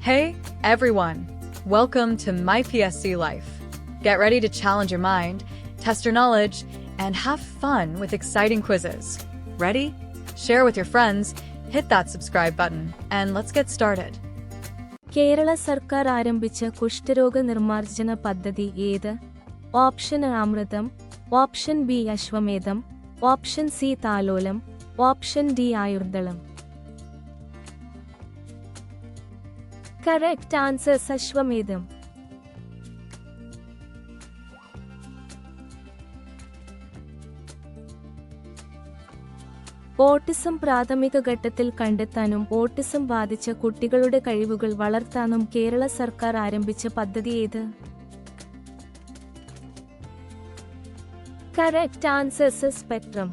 Hey, everyone! Welcome to My PSC Life. Get ready to challenge your mind, test your knowledge, and have fun with exciting quizzes. Ready? Share with your friends, hit that subscribe button, and let's get started. Kerala സർക്കാർ ആരംഭിച്ച കുഷ്ഠരോഗ നിർമ്മാർജ്ജന പദ്ധതി ഏത്? Option A Amrutham, option B Ashwamedham, option C Thalolam, option D Ayurdalam. Correct answer Ashwamedham. Autism പ്രാഥമിക ഘട്ടത്തിൽ കണ്ടെത്താനും autism ബാധിച്ച കുട്ടികളുടെ കഴിവുകൾ വളർത്താനും കേരള സർക്കാർ ആരംഭിച്ച പദ്ധതി ഏത്? Correct answer spectrum.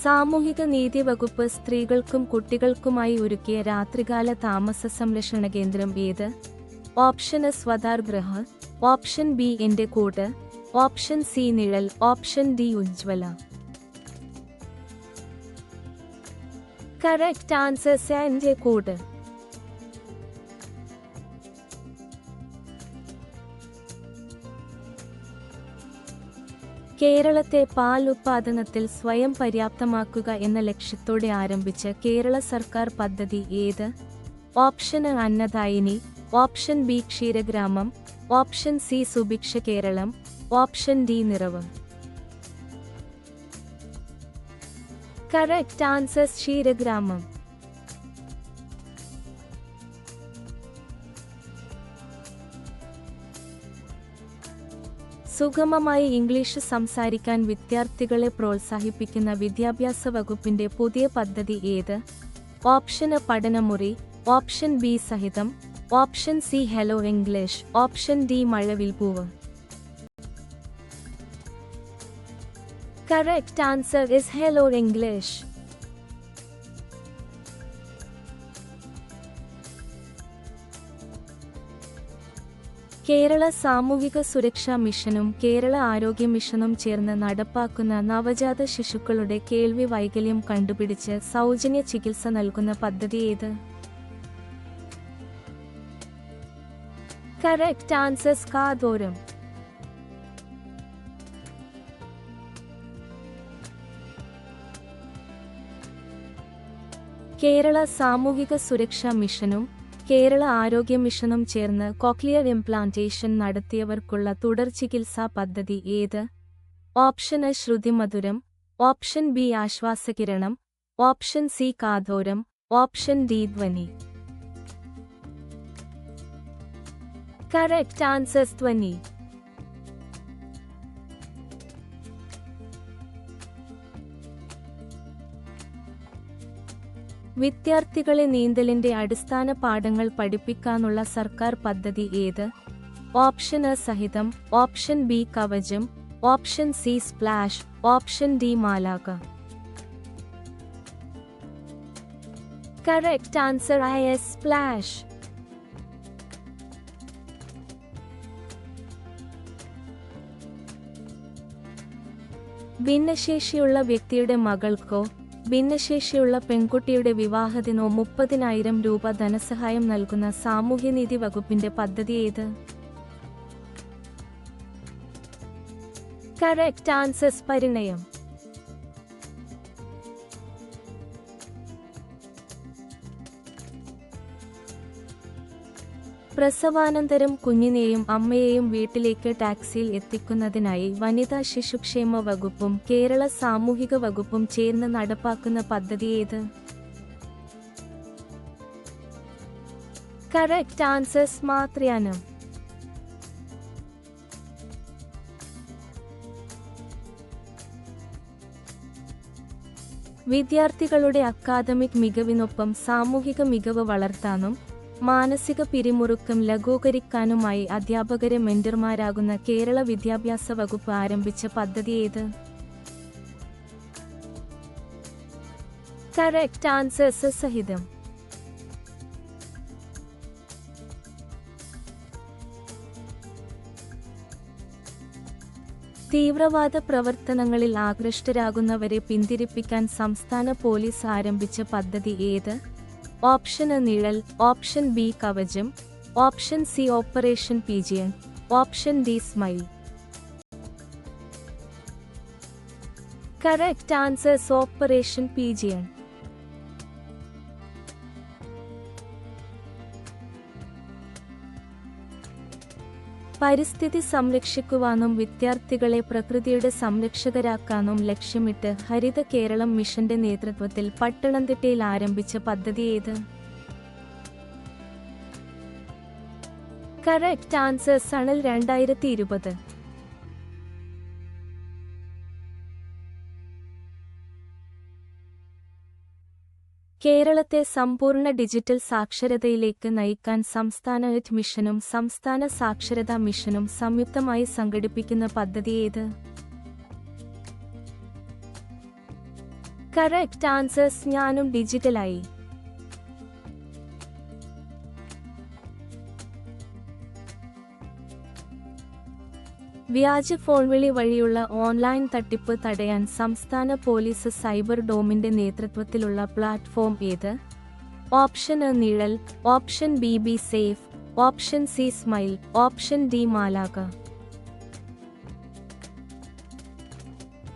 സാമൂഹിക നീതി വകുപ്പ് സ്ത്രീകൾക്കും കുട്ടികൾക്കുമായി ഒരുക്കിയ രാത്രികാല താമസ സംരക്ഷണ കേന്ദ്രം ഏത്? ഓപ്ഷൻ എ സ്വതാർ ഗൃഹ, ഓപ്ഷൻ ബി എന്റെ കൂട്ട്, ഓപ്ഷൻ സി നിഴൽ, ഓപ്ഷൻ ഡി ഉജ്ജ്വല. കറക്റ്റ് ആൻസർ എന്റെ കൂട്ട്. കേരളത്തെ പാൽ ഉത്പാദനത്തിൽ സ്വയം പര്യാപ്തമാക്കുക എന്ന ലക്ഷ്യത്തോടെ ആരംഭിച്ച കേരള സർക്കാർ പദ്ധതി ഏത്? Option A Annadayini, option B Ksheeragramam, option C Subhiksha Keralam, option D Niravu. Correct answer Ksheeragramam. സുഗമമായി ഇംഗ്ലീഷ് സംസാരിക്കാൻ വിദ്യാർത്ഥികളെ പ്രോത്സാഹിപ്പിക്കുന്ന വിദ്യാഭ്യാസ വകുപ്പിന്റെ പുതിയ പദ്ധതി ഏത്? ഓപ്ഷൻ എ പഠനമുറി, option B Sahitham, option C hello English, option D Mazhavilpoovu. Correct answer is hello English. Kerala സാമൂഹിക സുരക്ഷാ മിഷനും കേരള ആരോഗ്യ മിഷനും ചേർന്ന് നടപ്പാക്കുന്ന നവജാത ശിശുക്കളുടെ കേൾവി വൈകല്യം കണ്ടുപിടിച്ച് സൗജന്യ ചികിത്സ നൽകുന്ന പദ്ധതി ഏത്? കറക്റ്റ് ആൻസർ കാതോരം. കേരള സാമൂഹിക സുരക്ഷാ മിഷനും കേരള ആരോഗ്യ മിഷനും ചേർന്ന് കോക്ലിയർ ഇംപ്ലാന്റേഷൻ നടത്തിയവർക്കുള്ള തുടർ ചികിത്സാ പദ്ധതി ഏത്? Option A ശ്രുതിമധുരം, option B Aswasakiranam, option C കാതോരം, option D Dhwani. Correct answer Dhwani. വിദ്യാർത്ഥികളെ നീന്തലിന്റെ അടിസ്ഥാന പാഠങ്ങൾ പഠിപ്പിക്കാനുള്ള സർക്കാർ പദ്ധതി ഏത്? Option A Sahitham, option B Kavacham, option C splash, option D Malaka. Correct answer is splash. ഭിന്നശേഷിയുള്ള വ്യക്തിയുടെ മകൾക്കോ ഭിന്നശേഷിയുള്ള പെൺകുട്ടിയുടെ വിവാഹത്തിനോ 30,000 രൂപ ധനസഹായം നൽകുന്ന സാമൂഹ്യനീതി വകുപ്പിന്റെ പദ്ധതി ഏത്? കറക്റ്റ് ആൻസർ പരിണയം. പ്രസവാനന്തരം കുഞ്ഞിനെയും അമ്മയെയും വീട്ടിലേക്ക് ടാക്സിയിൽ എത്തിക്കുന്നതിനായി വനിതാ ശിശുക്ഷേമ വകുപ്പും കേരള സാമൂഹിക വകുപ്പും ചേർന്ന് നടപ്പാക്കുന്ന പദ്ധതി ഏത്? Correct answer മാതൃയാനം. വിദ്യാർത്ഥികളുടെ അക്കാദമിക് മികവിനൊപ്പം സാമൂഹിക മികവ് വളർത്താനും മാനസിക പിരിമുറുക്കം ലഘൂകരിക്കാനുമായി അധ്യാപകരെ മെന്റർമാരാകുന്ന കേരള വിദ്യാഭ്യാസ വകുപ്പ് ആരംഭിച്ച പദ്ധതി ഏത്? കറക്റ്റ് ആൻസർ സഹിതം. തീവ്രവാദ പ്രവർത്തനങ്ങളിൽ ആകൃഷ്ടരാകുന്നവരെ പിന്തിരിപ്പിക്കാൻ സംസ്ഥാന പോലീസ് ആരംഭിച്ച പദ്ധതി ഏത്? Option A Nizhal, option B Kavacham, option C operation pigeon, option D smile. Correct answer is operation pigeon. പരിസ്ഥിതി സംരക്ഷിക്കുവാനും വിദ്യാർത്ഥികളെ പ്രകൃതിയുടെ സംരക്ഷകരാക്കാനും ലക്ഷ്യമിട്ട് ഹരിത കേരളം മിഷന്റെ നേതൃത്വത്തിൽ പത്തനംതിട്ടയിൽ ആരംഭിച്ച പദ്ധതി ഏത്? കറക്റ്റ് ആൻസർ സണൽ 2020. കേരളത്തെ സമ്പൂർണ്ണ ഡിജിറ്റൽ സാക്ഷരതയിലേക്ക് നയിക്കാൻ സംസ്ഥാന മിഷനും സംസ്ഥാന സാക്ഷരതാ മിഷനും സംയുക്തമായി സംഘടിപ്പിക്കുന്ന പദ്ധതി ഏത്? കറക്റ്റ് ആൻസർ ഞാനും ഡിജിറ്റലായി. വ്യാജ ഫോൺവിളി വഴിയുള്ള ഓൺലൈൻ തട്ടിപ്പ് തടയാൻ സംസ്ഥാന പോലീസ് സൈബർ ഡോമിന്റെ നേതൃത്വത്തിലുള്ള പ്ലാറ്റ്ഫോം ഏത്? Option A Nizhal, option B safe, option C smile, option D Malaka.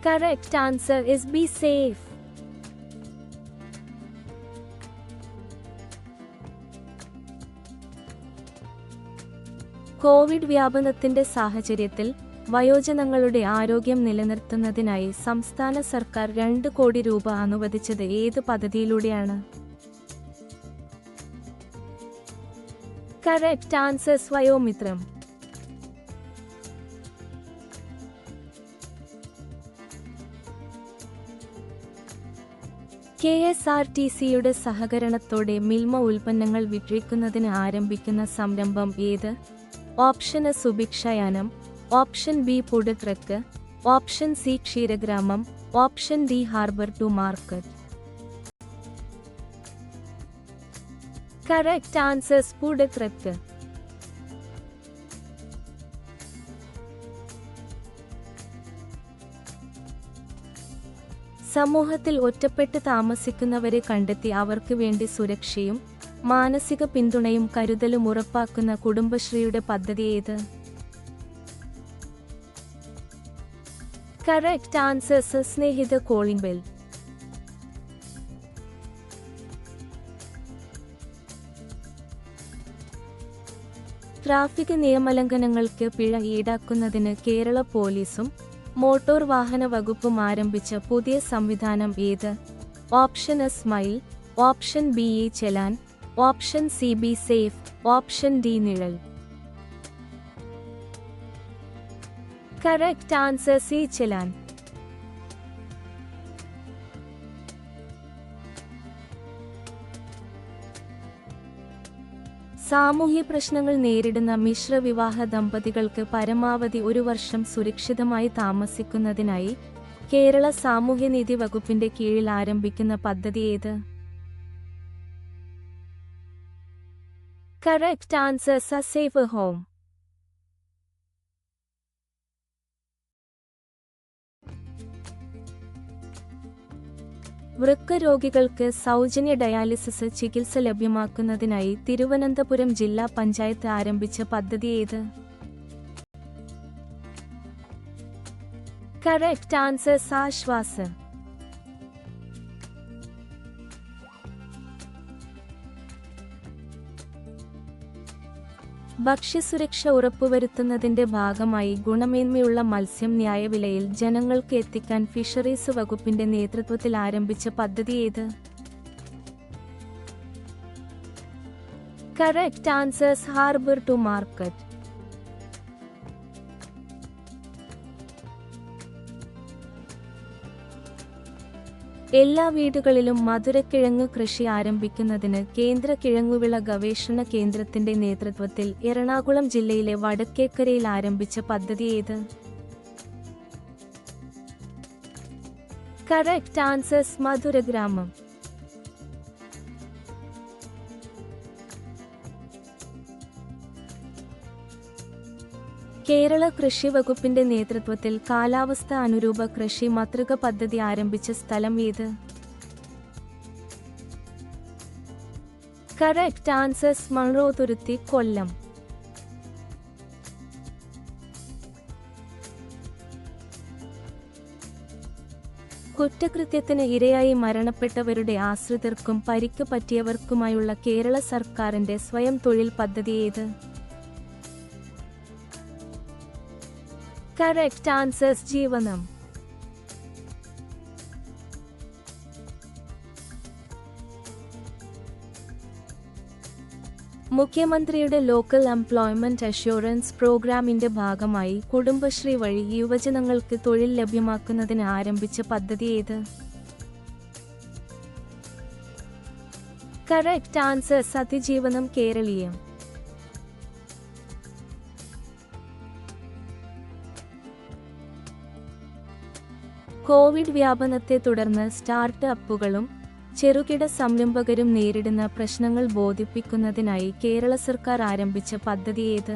Correct answer is B safe. Covid വ്യാപനത്തിന്റെ സാഹചര്യത്തിൽ വയോജനങ്ങളുടെ ആരോഗ്യം നിലനിർത്തുന്നതിനായി സംസ്ഥാന സർക്കാർ 2 കോടി രൂപ അനുവദിച്ചത് ഏത് പദ്ധതിയിലൂടെയാണ്? Correct answer Vayomithram. KSRTCയുടെ സഹകരണത്തോടെ മിൽമ ഉൽപ്പന്നങ്ങൾ വിറ്റഴിക്കുന്നതിന് ആരംഭിക്കുന്ന സംരംഭം ഏത്? Option A സുഭിക്ഷയാനം, option B food truck, option C Ksheeragramam, option D harbour to market. Correct answer food truck. സമൂഹത്തിൽ ഒറ്റപ്പെട്ട് താമസിക്കുന്നവരെ കണ്ടെത്തി അവർക്ക് വേണ്ടി സുരക്ഷയും മാനസിക പിന്തുണയും കരുതലും ഉറപ്പാക്കുന്ന കുടുംബശ്രീയുടെ പദ്ധതി ഏത്? കറക്റ്റ് ആൻസർ സ്നേഹിത കോളിംഗ് ബെൽ. ട്രാഫിക് നിയമലംഘനങ്ങൾക്ക് പിഴ ഈടാക്കുന്നതിന് കേരള പോലീസും മോട്ടോർ വാഹന വകുപ്പും ആരംഭിച്ച പുതിയ സംവിധാനം ഏത്? Option A smile, option B Chelan, option C B safe, option D Nizhal. Correct answer C Chelan. സാമൂഹ്യ പ്രശ്നങ്ങൾ നേരിടുന്ന മിശ്രവിവാഹ ദമ്പതികൾക്ക് പരമാവധി 1 വർഷം സുരക്ഷിതമായി താമസിക്കുന്നതിനായി കേരള സാമൂഹ്യനീതി വകുപ്പിന്റെ കീഴിൽ ആരംഭിക്കുന്ന പദ്ധതി ഏത്? Correct answer safe home. വൃക്ക രോഗികൾക്ക് സൗജന്യ ഡയാലിസിസ് ചികിത്സ ലഭ്യമാക്കുന്നതിനായി തിരുവനന്തപുരം ജില്ലാ പഞ്ചായത്ത് ആരംഭിച്ച പദ്ധതി ഏത്? Correct answer Aswas. ഭക്ഷ്യസുരക്ഷ ഉറപ്പുവരുത്തുന്നതിന്റെ ഭാഗമായി ഗുണമേന്മയുള്ള മത്സ്യം ന്യായവിലയിൽ ജനങ്ങൾക്ക് എത്തിക്കാൻ ഫിഷറീസ് വകുപ്പിന്റെ നേതൃത്വത്തിൽ ആരംഭിച്ച പദ്ധതി ഏത്? Correct answer harbour to market. എല്ലാ വീടുകളിലും മധുരക്കിഴങ്ങ് കൃഷി ആരംഭിക്കുന്നതിന് കേന്ദ്ര കിഴങ്ങുവിള ഗവേഷണ കേന്ദ്രത്തിന്റെ നേതൃത്വത്തിൽ എറണാകുളം ജില്ലയിലെ വടക്കേക്കരയിൽ ആരംഭിച്ച പദ്ധതി ഏത്? Correct answer മധുരഗ്രാമം. കേരള കൃഷി വകുപ്പിന്റെ നേതൃത്വത്തിൽ കാലാവസ്ഥ അനുരൂപ കൃഷി മാതൃക പദ്ധതി ആരംഭിച്ച സ്ഥലം ഏത്? കറക്റ്റ് ആൻസേഴ്സ് മൺറോതുരുത്തി, കൊല്ലം. കുറ്റകൃത്യത്തിന് ഇരയായി മരണപ്പെട്ടവരുടെ ആശ്രിതർക്കും പരിക്ക് പറ്റിയവർക്കുമായുള്ള കേരള സർക്കാരിന്റെ സ്വയം തൊഴിൽ പദ്ധതി ഏത്? കറക്റ്റ് ആൻസേഴ്സ് ജീവനം. മുഖ്യമന്ത്രിയുടെ ലോക്കൽ എംപ്ലോയ്മെന്റ് അഷ്യൂറൻസ് പ്രോഗ്രാമിന്റെ ഭാഗമായി കുടുംബശ്രീ വഴി യുവജനങ്ങൾക്ക് തൊഴിൽ ലഭ്യമാക്കുന്നതിന് ആരംഭിച്ച പദ്ധതി ഏത്? കറക്റ്റ് ആൻസേഴ്സ് അതിജീവനം കേരളീയം. കോവിഡ് വ്യാപനത്തെ തുടർന്ന് സ്റ്റാർട്ട് അപ്പുകളും ചെറുകിട സംരംഭകരും നേരിടുന്ന പ്രശ്നങ്ങൾ ബോധിപ്പിക്കുന്നതിനായി കേരള സർക്കാർ ആരംഭിച്ച പദ്ധതി ഏത്?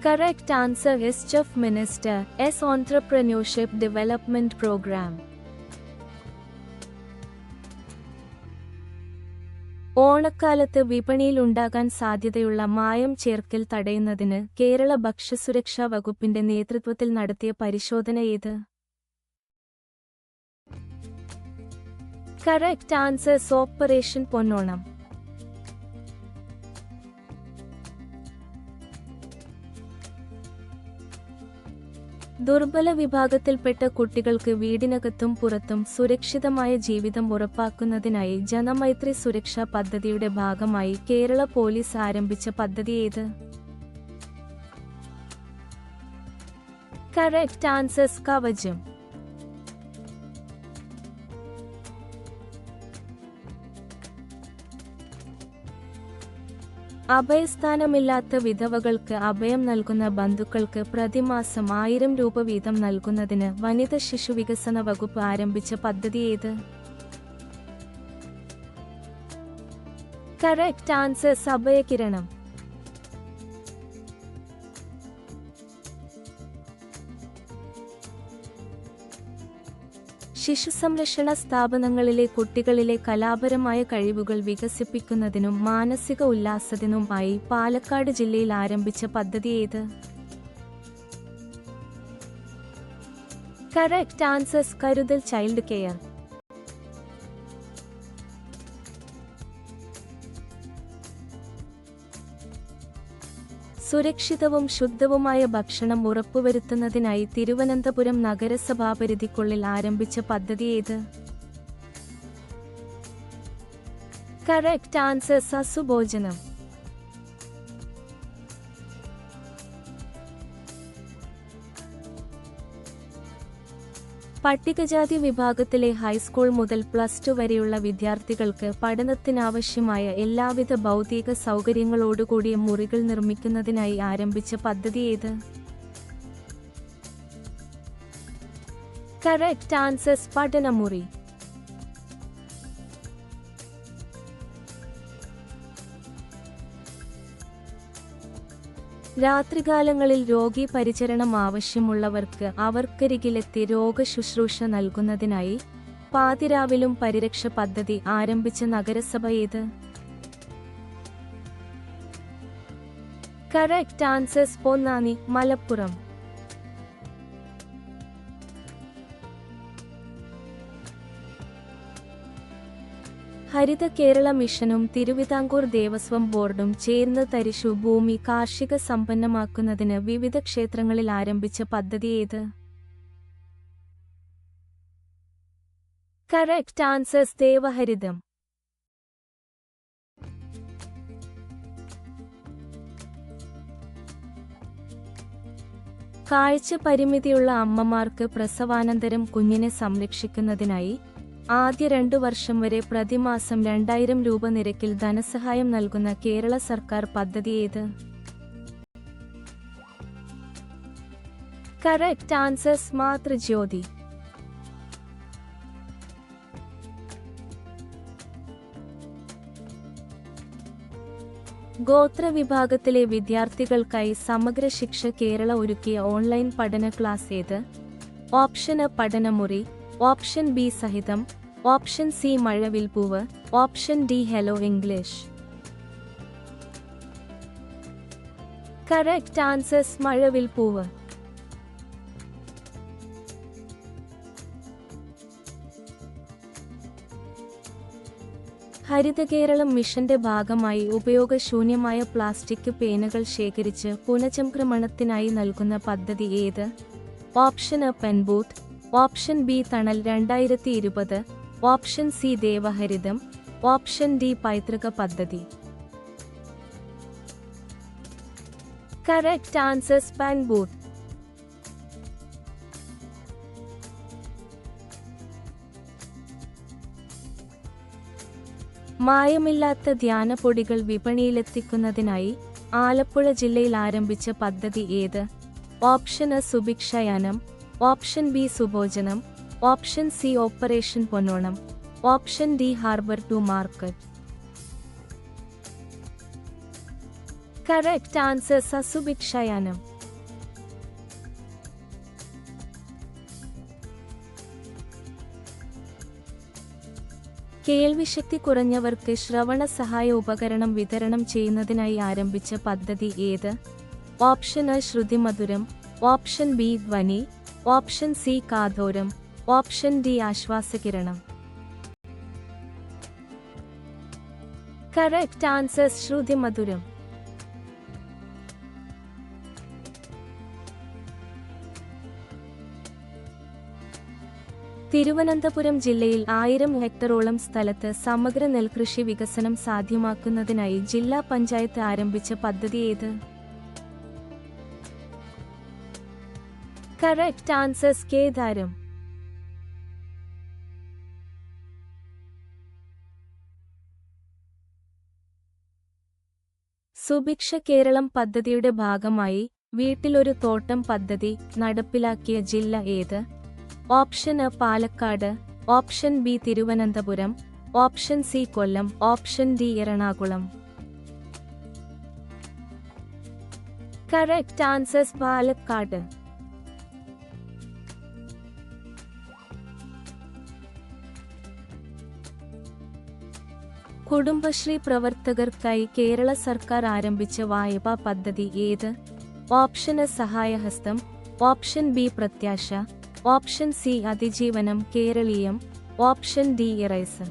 Correct answer chief minister's entrepreneurship development programme. ഓണക്കാലത്ത് വിപണിയിൽ ഉണ്ടാകാൻ സാധ്യതയുള്ള മായം ചേർക്കൽ തടയുന്നതിന് കേരള ഭക്ഷ്യസുരക്ഷാ വകുപ്പിന്റെ നേതൃത്വത്തിൽ നടത്തിയ പരിശോധന ഏത്? കറക്റ്റ് ആൻസേഴ്സ് ഓപ്പറേഷൻ പൊന്നോണം. ദുർബല വിഭാഗത്തിൽപ്പെട്ട കുട്ടികൾക്ക് വീടിനകത്തും പുറത്തും സുരക്ഷിതമായ ജീവിതം ഉറപ്പാക്കുന്നതിനായി ജനമൈത്രി സുരക്ഷാ പദ്ധതിയുടെ ഭാഗമായി കേരള പോലീസ് ആരംഭിച്ച പദ്ധതി ഏത്? കറക്റ്റ് ആൻസേഴ്സ് കവചം. അഭയസ്ഥാനമില്ലാത്ത വിധവകൾക്ക് അഭയം നൽകുന്ന ബന്ധുക്കൾക്ക് പ്രതിമാസം 1000 രൂപ വീതം നൽകുന്നതിന് വനിതാ ശിശുവികസന വകുപ്പ് ആരംഭിച്ച പദ്ധതി ഏത്? Correct answers അഭയകിരണം. ശിശുസംരക്ഷണ സ്ഥാപനങ്ങളിലെ കുട്ടികളിലെ കലാപരമായ കഴിവുകൾ വികസിപ്പിക്കുന്നതിനും മാനസിക ഉല്ലാസത്തിനുമായി പാലക്കാട് ജില്ലയിൽ ആരംഭിച്ച പദ്ധതി ഏത്? Correct answers Karuthal child care. സുരക്ഷിതവും ശുദ്ധവുമായ ഭക്ഷണം ഉറപ്പുവരുത്തുന്നതിനായി തിരുവനന്തപുരം നഗരസഭാപരിധിക്കുള്ളിൽ ആരംഭിച്ച പദ്ധതി ഏത്? Correct answer Subhojanam. പട്ടികജാതി വിഭാഗത്തിലെ ഹൈസ്കൂൾ മുതൽ +2 വരെയുള്ള വിദ്യാർത്ഥികൾക്ക് പഠനത്തിനാവശ്യമായ എല്ലാവിധ ഭൗതിക സൗകര്യങ്ങളോടുകൂടിയ മുറികൾ നിർമ്മിക്കുന്നതിനായി ആരംഭിച്ച പദ്ധതി ഏത്? കറക്റ്റ് ആൻസേഴ്സ് പഠനമുറി. രാത്രികാലങ്ങളിൽ രോഗി പരിചരണം ആവശ്യമുള്ളവർക്ക് അവർക്കരികിലെത്തി രോഗശുശ്രൂഷ നൽകുന്നതിനായി പാതിരാവിലും പരിരക്ഷ പദ്ധതി ആരംഭിച്ച നഗരസഭ ഏത്? Correct answers Ponnani, Malappuram. ഹരിത കേരള മിഷനും തിരുവിതാംകൂർ ദേവസ്വം ബോർഡും ചേർന്ന് തരിശു ഭൂമി കാർഷിക സമ്പന്നമാക്കുന്നതിന് വിവിധ ക്ഷേത്രങ്ങളിൽ ആരംഭിച്ച പദ്ധതി ഏത്? Correct answers Devaharitham. കാഴ്ച പരിമിതിയുള്ള അമ്മമാർക്ക് പ്രസവാനന്തരം കുഞ്ഞിനെ സംരക്ഷിക്കുന്നതിനായി ആദ്യ 2 വർഷം വരെ പ്രതിമാസം 2000 രൂപ നിരക്കിൽ ധനസഹായം നൽകുന്ന കേരള സർക്കാർ പദ്ധതി ഏത്? Correct answers Mathrujyothi. ഗോത്രവിഭാഗത്തിലെ വിദ്യാർത്ഥികൾക്കായി സമഗ്ര ശിക്ഷ കേരള ഒരുക്കിയ ഓൺലൈൻ പഠന ക്ലാസ് ഏത്? ഓപ്ഷൻ എ പഠനമുറി, option B Sahitham, option C Mazhavilpoovu, option D hello English. Correct answers Mazhavilpoovu. Harithakeralam മിഷന്റെ ഭാഗമായി ഉപയോഗശൂന്യമായ പ്ലാസ്റ്റിക് പേനകൾ ശേഖരിച്ച് പുനഃചംക്രമണത്തിനായി നൽകുന്ന പദ്ധതി ഏത്? Option A pen booth, option B തണൽ 2020, ഓപ്ഷൻ സി ദേവഹരിതം, ഓപ്ഷൻ ഡി പൈതൃക പദ്ധതി. Correct answers pen booth. മായമില്ലാത്ത ധ്യാനപ്പൊടികൾ വിപണിയിലെത്തിക്കുന്നതിനായി ആലപ്പുഴ ജില്ലയിൽ ആരംഭിച്ച പദ്ധതി ഏത്? ഓപ്ഷൻ എ സുഭിക്ഷയാനം, ഓപ്ഷൻ ബി സുഭോജനം, ഓപ്ഷൻ സി ഓപ്പറേഷൻ പൊന്നോണം, option D harbour to market. Correct answers സുഭിക്ഷയാനം. കേൾവിശക്തി കുറഞ്ഞവർക്ക് ശ്രവണ സഹായ ഉപകരണം വിതരണം ചെയ്യുന്നതിനായി ആരംഭിച്ച പദ്ധതി ഏത്? ഓപ്ഷൻ എ ശ്രുതിമധുരം, ഓപ്ഷൻ ബി ധ്വനി, ഓപ്ഷൻ സി കാതോരം, ഓപ്ഷൻ ഡി ആശ്വാസകിരണം. Correct answers ശ്രുതിമധുരം. തിരുവനന്തപുരം ജില്ലയിൽ 1000 ഹെക്ടറോളം സ്ഥലത്ത് സമഗ്ര നെൽകൃഷി വികസനം സാധ്യമാക്കുന്നതിനായി ജില്ലാ പഞ്ചായത്ത് ആരംഭിച്ച പദ്ധതി ഏത്? കറക്റ്റ് ആൻസേഴ്സ് കേദാരം. സുഭിക്ഷ കേരളം പദ്ധതിയുടെ ഭാഗമായി വീട്ടിലൊരു തോട്ടം പദ്ധതി നടപ്പിലാക്കിയ ജില്ല ഏത്? Option A Palakkad, option B Thiruvananthapuram, option C Kollam, option D Ernakulam. Correct answers Palakkad. Kudumbashree പ്രവർത്തകർക്കായി കേരള സർക്കാർ ആരംഭിച്ച വായ്പാ പദ്ധതി ഏത്? ഓപ്ഷൻ എ സഹായഹസ്തം, ഓപ്ഷൻ ബി പ്രത്യാശ, ഓപ്ഷൻ സി അതിജീവനം കേരളീയം, ഓപ്ഷൻ ഡി ഇറൈസ്.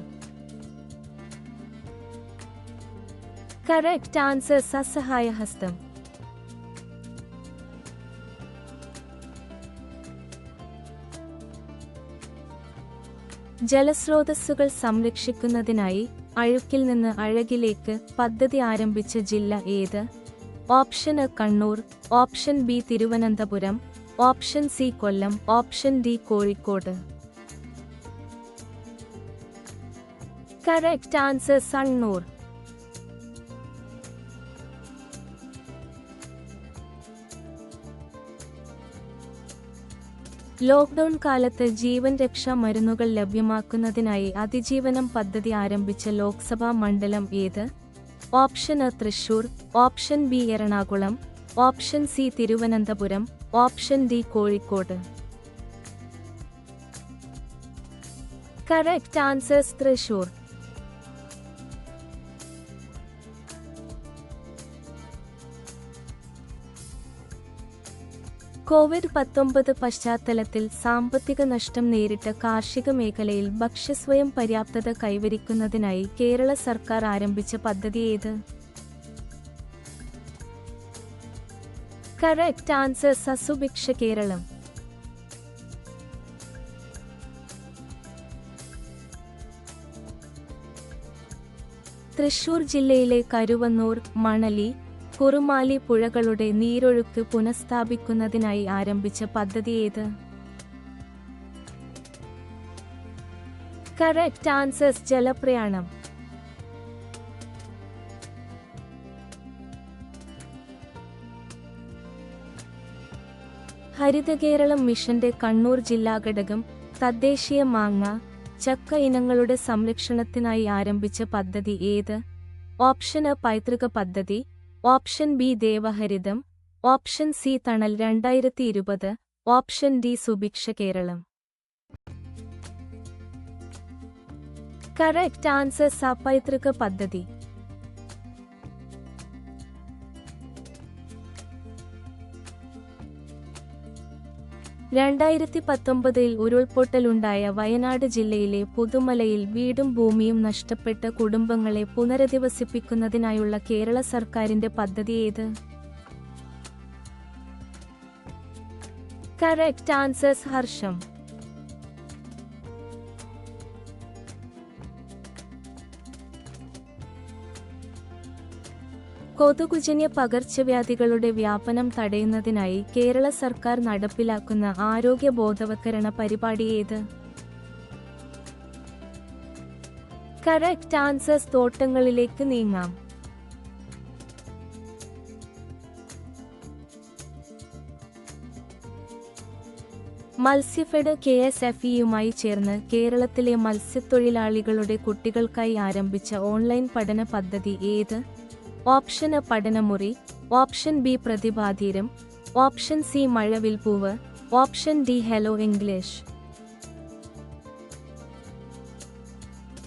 കറക്റ്റ് ആൻസേഴ്സ് അസഹായഹസ്തം. ജലസ്രോതസ്സുകൾ സംരക്ഷിക്കുന്നതിനായി അഴുക്കിൽ നിന്ന് അഴകിലേക്ക് പദ്ധതി ആരംഭിച്ച ജില്ല ഏത്? Option A Kannur, option B Thiruvananthapuram, option C Kollam, option D Kozhikode. Correct answer Kannur. Lockdown കാലത്ത് ജീവൻ രക്ഷാ മരുന്നുകൾ ലഭ്യമാക്കുന്നതിനായി അതിജീവനം പദ്ധതി ആരംഭിച്ച ലോക്സഭാ മണ്ഡലം ഏത്? Option A Thrissur, option B Ernakulam, option C Thiruvananthapuram, option D Kozhikode. Correct answers Thrissur. COVID-19 പശ്ചാത്തലത്തിൽ സാമ്പത്തിക നഷ്ടം നേരിട്ട കാർഷിക മേഖലയിൽ ഭക്ഷ്യസ്വയം പര്യാപ്തത കൈവരിക്കുന്നതിനായി കേരള സർക്കാർ ആരംഭിച്ച പദ്ധതി ഏത്? കറക്റ്റ് ആൻസർ സുഭിക്ഷ കേരളം. തൃശൂർ ജില്ലയിലെ കരുവന്നൂർ, മണലി, കുറുമാലി പുഴകളുടെ നീരൊഴുക്ക് പുനഃസ്ഥാപിക്കുന്നതിനായി ആരംഭിച്ച പദ്ധതി ഏത്? Correct answers ജലപ്രയാണം. ഹരിതകേരളം മിഷന്റെ കണ്ണൂർ ജില്ലാ ഘടകം തദ്ദേശീയ മാങ്ങ, ചക്ക ഇനങ്ങളുടെ സംരക്ഷണത്തിനായി ആരംഭിച്ച പദ്ധതി ഏത്? ഓപ്ഷൻ എ പൈതൃക പദ്ധതി, ഓപ്ഷൻ ബി ദേവഹരിതം, ഓപ്ഷൻ സി തണൽ 2020, ഓപ്ഷൻ ഡി സുഭിക്ഷ കേരളം. കറക്റ്റ് ആൻസർ പൈതൃക പദ്ധതി. (2019) ഉരുൾപൊട്ടലുണ്ടായ വയനാട് ജില്ലയിലെ പുതുമലയിൽ വീടും ഭൂമിയും നഷ്ടപ്പെട്ട കുടുംബങ്ങളെ പുനരധിവസിപ്പിക്കുന്നതിനായുള്ള കേരള സർക്കാരിന്റെ പദ്ധതി ഏത്? കറക്റ്റ് ആൻസർ ഹർഷം. കൊതുകുജന്യ പകർച്ചവ്യാധികളുടെ വ്യാപനം തടയുന്നതിനായി കേരള സർക്കാർ നടപ്പിലാക്കുന്ന ആരോഗ്യ ബോധവൽക്കരണ പരിപാടി ഏത്? കറക്റ്റ് ആൻസർ തോട്ടങ്ങളിലേക്ക് നീങ്ങാം. മത്സ്യഫെഡ് KSFE-യുമായി ചേർന്ന് കേരളത്തിലെ മത്സ്യത്തൊഴിലാളികളുടെ കുട്ടികൾക്കായി ആരംഭിച്ച ഓൺലൈൻ പഠന പദ്ധതി ഏത്? ഓപ്ഷൻ എ പഠനമുറി, ഓപ്ഷൻ ബി പ്രതിഭാധീരം, option C Mazhavilpoovu, option D hello English.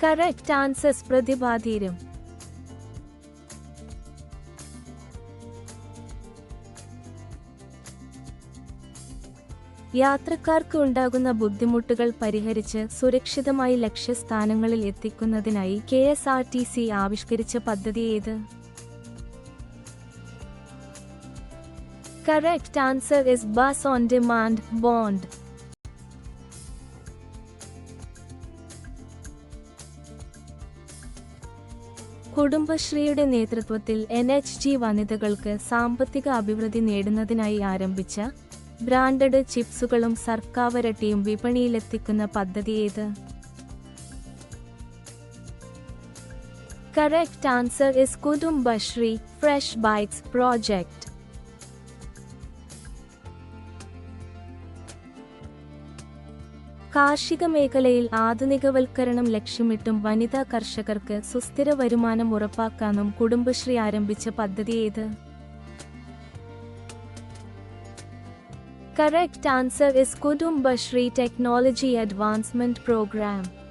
Correct answer പ്രതിഭാധീരം. യാത്രക്കാർക്ക് ഉണ്ടാകുന്ന ബുദ്ധിമുട്ടുകൾ പരിഹരിച്ച് സുരക്ഷിതമായി ലക്ഷ്യസ്ഥാനങ്ങളിൽ എത്തിക്കുന്നതിനായി KSRTC ആവിഷ്കരിച്ച പദ്ധതി ഏത്? Correct answer is Bus on Demand, BOND. കുടുംബശ്രീയുടെ നേതൃത്വത്തിൽ NHG വനിതകൾക്ക് സാമ്പത്തിക അഭിവൃദ്ധി നേടുന്നതിനായി ആരംഭിച്ച ബ്രാൻഡഡ് ചിപ്സുകളും സർക്കാവരട്ടിയും വിപണിയിലെത്തിക്കുന്ന പദ്ധതി ഏത്? Correct answer is Kudumbashree Fresh Bites Project. കാർഷിക മേഖലയിൽ ആധുനികവൽക്കരണം ലക്ഷ്യമിട്ടും വനിതാ കർഷകർക്ക് സുസ്ഥിര വരുമാനം ഉറപ്പാക്കാനും കുടുംബശ്രീ ആരംഭിച്ച പദ്ധതി ഏത്? Correct answer is Kudumbashree technology advancement programme.